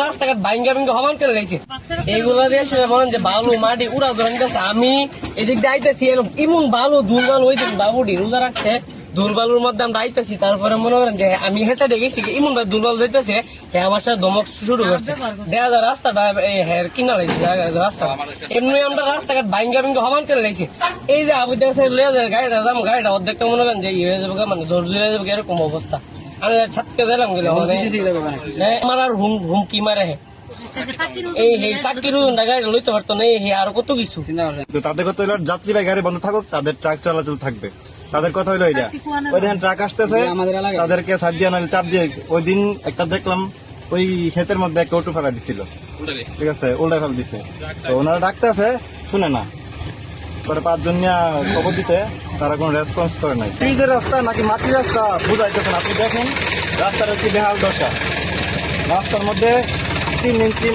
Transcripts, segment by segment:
রাস্তাঘাট ভাঙ্গা ভাঙ্গা হমান করে রয়েছে এইগুলো দিয়ে বলেন যে বালু মাটি উড়া ধরে গেছে। আমি এদিক দিয়ে আইতেছি ইমন বালু ধুল বালু ওই দিন বাবুটি রোজা রাখছে ধুল বালুর মধ্যে আমরা আইতেছি। তারপরে মনে করেন যে আমি হেঁচে গেছি ইমন ভাই ধুল বালু দিতেছে আমার সাথে ধমক শুরু করছে। দেখা যায় রাস্তাটা কিনা লাগছে রাস্তা এমনি আমরা রাস্তাঘাট ভাঙ্গা ভাঙ্গা হমান করে রয়েছে। এই যে আবু দেখছে গাড়িটা যাম গাড়িটা অর্ধেকটা মনে করেন যে ইয়ে হয়ে যাবে মানে জোর জোর হয়ে যাবে এরকম অবস্থা। আমি ছাতকে দিলাম গেলে আমার আর হুমকি মারে এই চাকরির গাড়ি লইতে পারতো না এই আরো কত কিছু। তাদের কথা হইলো যাত্রীবাহী গাড়ি বন্ধ থাকুক, তাদের ট্রাক চলাচল থাকবে। তাদের কথা হইলো এটা ওই দিন ট্রাক আসতেছে তাদেরকে সার দিয়ে নাহলে চাপ দিয়ে। ওই দিন একটা দেখলাম ওই ক্ষেতের মধ্যে একটা অটো ফেলা দিছিল, ঠিক আছে, উল্টা ফেল দিছে। তো ওনারা ডাকতেছে শুনে না, পরে 5 জন নিয়ে খবর দিছে, তারা কোনো রেসপন্স করে নাই। ব্রিজের রাস্তা নাকি মাটির রাস্তা বুঝাইতেছেন আপনি দেখেন রাস্তার কি বেহাল দশা। রাস্তার মধ্যে 3 ইঞ্চি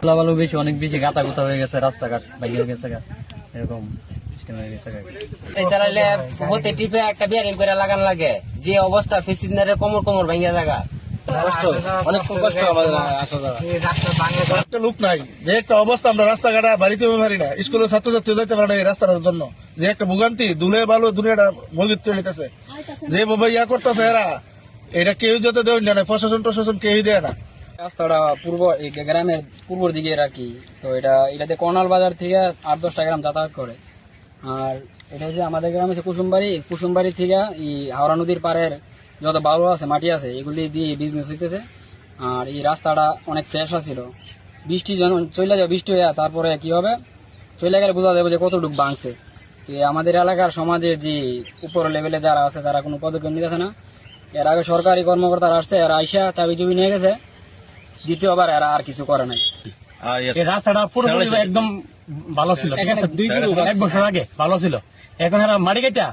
বালু বেশি অনেক বেশি গাতা গুতা হয়ে গেছে, রাস্তাঘাট ভেঙে গেছে এরকম চালাইলে হতে টিপে একটা বিয়ারিং করে লাগান লাগে। যে অবস্থা প্যাসেঞ্জারের কোমর কোমর ভাঙিয়া জায়গা অনেক কষ্ট একটা লোক নাই যে একটা অবস্থা আমরা রাস্তাঘাটে বাড়িতে পারি না, স্কুলের ছাত্রছাত্রী যাইতে পারে না এই রাস্তার জন্য। যে একটা ভোগান্তি ধুলে বালু দুনিয়াটা ভোগিত করে নিতেছে যেভাবে ইয়া করতেছে এরা, এটা কেউ যাতে দেয় না, প্রশাসন কেউই দেয় না। রাস্তাটা গ্রামের পূর্বর দিকে রাখি তো এটাতে কর্নাল বাজার থেকে 8-10টা গ্রাম যাতায়াত করে। আর এটা হচ্ছে আমাদের গ্রাম হচ্ছে কুসুমবাড়ি থেকে হাওড়া নদীর পাড়ের যত বালু আছে মাটি আছে এগুলি দিয়ে বিজনেস হইতেছে। আর এই রাস্তাটা অনেক ফ্রেশ আছিল, বৃষ্টি যখন চলে যাবে বৃষ্টি হয়ে তারপরে কি হবে চলে গেলে বোঝা যাবে যে কতটুকু ভাঙছে। আমাদের এলাকার সমাজের যে উপর লেভেলে যারা আছে তারা কোনো পদক্ষেপ নিতেছে না। এর আগে সরকারি কর্মকর্তারা আসছে, এরা আইসা চাবি চুবি নিয়ে গেছে, দ্বিতীয়বার এরা আর কিছু করে নাই। এই রাস্তাটা পুরোপুরি একদম ভালো ছিল, ঠিক আছে, 1 বছর আগে ভালো ছিল। এখন এরা মাটি কেটা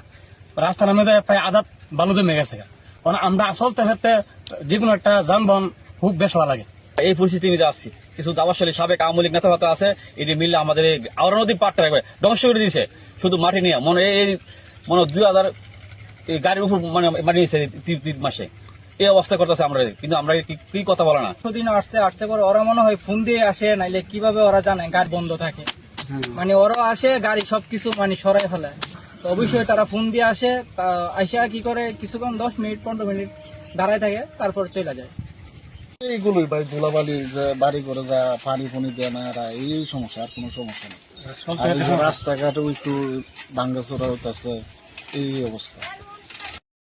রাস্তার মধ্যে প্রায় আধা বালু জমে গেছে। কারণ আমরা চলতে ফেরতে যে কোনো একটা যানবাহন খুব বেশ ভালো লাগে। এই পরিস্থিতি নিতে আসছি। কিছু দাবাশালী সাবেক আওয়ামী লীগ নেতা হতে আছে, এটি মিললে আমাদের এই আওড়া নদীর পাটটা ধ্বংস করে দিয়েছে। শুধু মাটি নিয়ে মনে 2000 গাড়ির উপর মানে মাটি নিয়েছে 3 মাসে। এই অবস্থা করতেছে আমরা, কিন্তু আমরা কি কথা বলে না। দিন আসছে পরে ওরা মনে হয় ফোন দিয়ে আসে, নাইলে কিভাবে ওরা জানে গাড়ি বন্ধ থাকে, মানে ওরা আসে গাড়ি সবকিছু মানে সরাই ফেলে। তো অবশ্যই তারা ফোন দিয়ে আসে, আইসা কি করে কিছুক্ষণ 10 মিনিট 15 মিনিট দাঁড়ায় থাকে, তারপর চলে যায়। এইগুলোই ভাই ধুলাবালি যে বাড়ি করে যা পানি ফুনি দেয় না এরা, এই সমস্যা, আর কোনো সমস্যা নেই। রাস্তাঘাটও একটু ভাঙ্গাচোরা হইতেছে, এই অবস্থা।